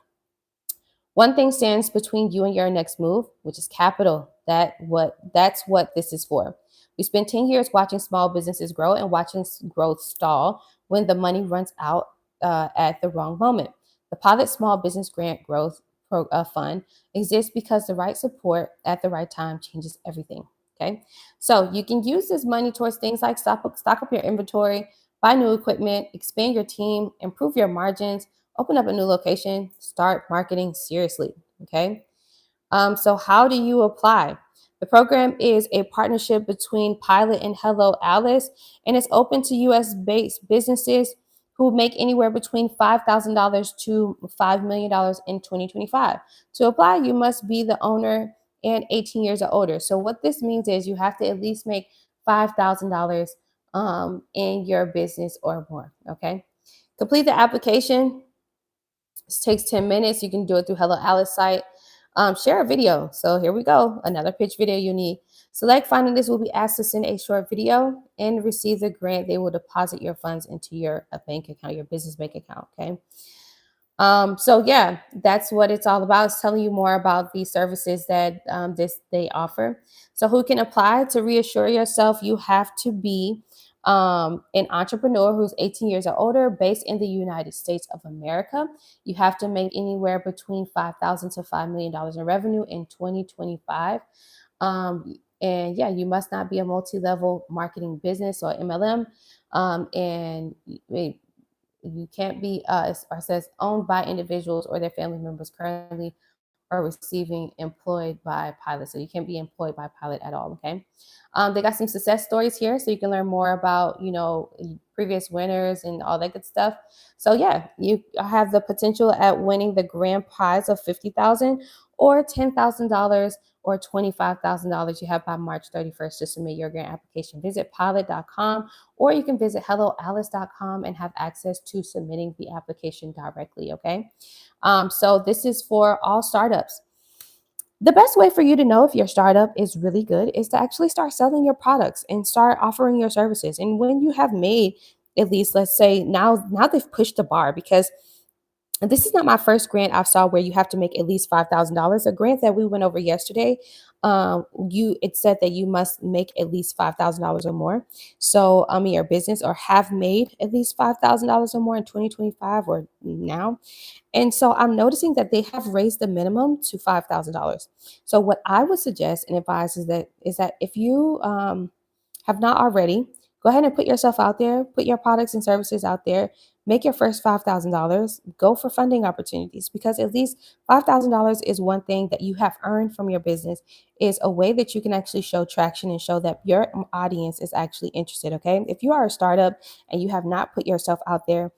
One thing stands between you and your next move, which is capital. That's what this is for. We spent 10 years watching small businesses grow and watching growth stall when the money runs out at the wrong moment. The Pilot Small Business Grant Growth Fund exists because the right support at the right time changes everything. Okay, so you can use this money towards things like stock up your inventory, buy new equipment, expand your team, improve your margins, open up a new location, start marketing seriously. Okay. So how do you apply? The program is a partnership between Pilot and Hello Alice, and it's open to US based businesses who make anywhere between $5,000 to $5 million in 2025. To apply, you must be the owner and 18 years or older. So what this means is you have to at least make $5,000 in your business or more. Okay. Complete the application. This takes 10 minutes. You can do it through Hello Alice site. Share a video. So here we go. Another pitch video you need. Select finalists will be asked to send a short video and receive the grant. They will deposit your funds into your bank account, your business bank account. Okay. So yeah, that's what it's all about. It's telling you more about the services that they offer. So who can apply? To reassure yourself, you have to be an entrepreneur who's 18 years or older, based in the United States of America. You have to make anywhere between $5,000 to $5 million in revenue in 2025. And yeah, you must not be a multi-level marketing business or MLM. And you can't be, or says, owned by individuals or their family members currently or receiving employed by Pilot. So you can't be employed by Pilot at all. Okay. They got some success stories here, so you can learn more about, previous winners and all that good stuff. So yeah, you have the potential at winning the grand prize of $50,000 or $10,000 or $25,000 you have by March 31st to submit your grant application. Visit pilot.com, or you can visit helloalice.com and have access to submitting the application directly. Okay. So this is for all startups. The best way for you to know if your startup is really good is to actually start selling your products and start offering your services. And when you have made at least, let's say now they've pushed the bar, because this is not my first grant I've saw where you have to make at least $5,000. A grant that we went over yesterday, it said that you must make at least $5,000 or more. So in your business, or have made at least $5,000 or more in 2025 or now. And so I'm noticing that they have raised the minimum to $5,000. So what I would suggest and advise is that if you have not already, go ahead and put yourself out there, put your products and services out there, make your first $5,000, go for funding opportunities, because at least $5,000 is one thing that you have earned from your business, is a way that you can actually show traction and show that your audience is actually interested. Okay. If you are a startup and you have not put yourself out there,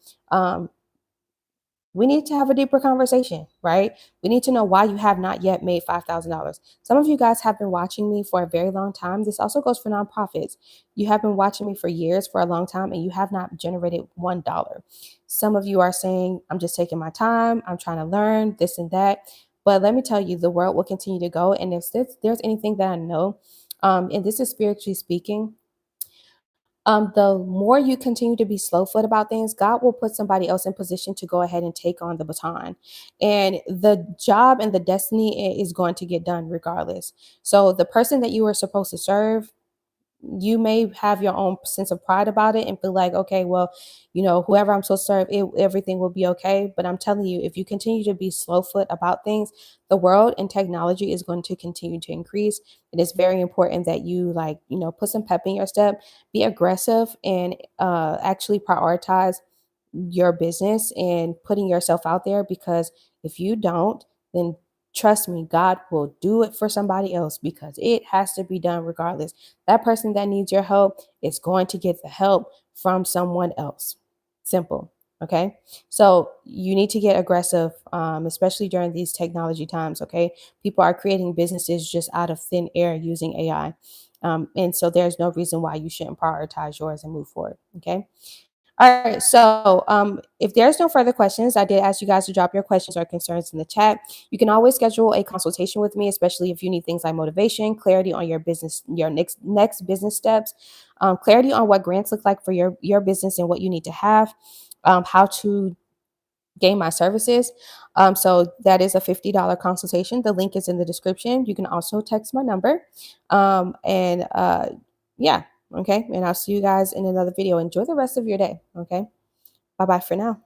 we need to have a deeper conversation, right? We need to know why you have not yet made $5,000. Some of you guys have been watching me for a very long time. This also goes for nonprofits. You have been watching me for years, for a long time, and you have not generated $1. Some of you are saying, I'm just taking my time, I'm trying to learn this and that. But let me tell you, the world will continue to go. And if there's anything that I know, and this is spiritually speaking, the more you continue to be slow foot about things, God will put somebody else in position to go ahead and take on the baton. And the job and the destiny is going to get done regardless. So the person that you were supposed to serve, you may have your own sense of pride about it and feel like, okay, well, whoever I'm supposed to serve, everything will be okay. But I'm telling you, if you continue to be slow foot about things, the world and technology is going to continue to increase. It is very important that you, put some pep in your step, be aggressive, and actually prioritize your business and putting yourself out there, because if you don't, then trust me, God will do it for somebody else, because it has to be done regardless. That person that needs your help is going to get the help from someone else. Simple. Okay. So you need to get aggressive, especially during these technology times. Okay. People are creating businesses just out of thin air using AI. And so there's no reason why you shouldn't prioritize yours and move forward. Okay. All right. So if there's no further questions, I did ask you guys to drop your questions or concerns in the chat. You can always schedule a consultation with me, especially if you need things like motivation, clarity on your business, your next business steps, clarity on what grants look like for your business and what you need to have, how to gain my services. So that is a $50 consultation. The link is in the description. You can also text my number. And yeah. Okay. And I'll see you guys in another video. Enjoy the rest of your day. Okay. Bye bye for now.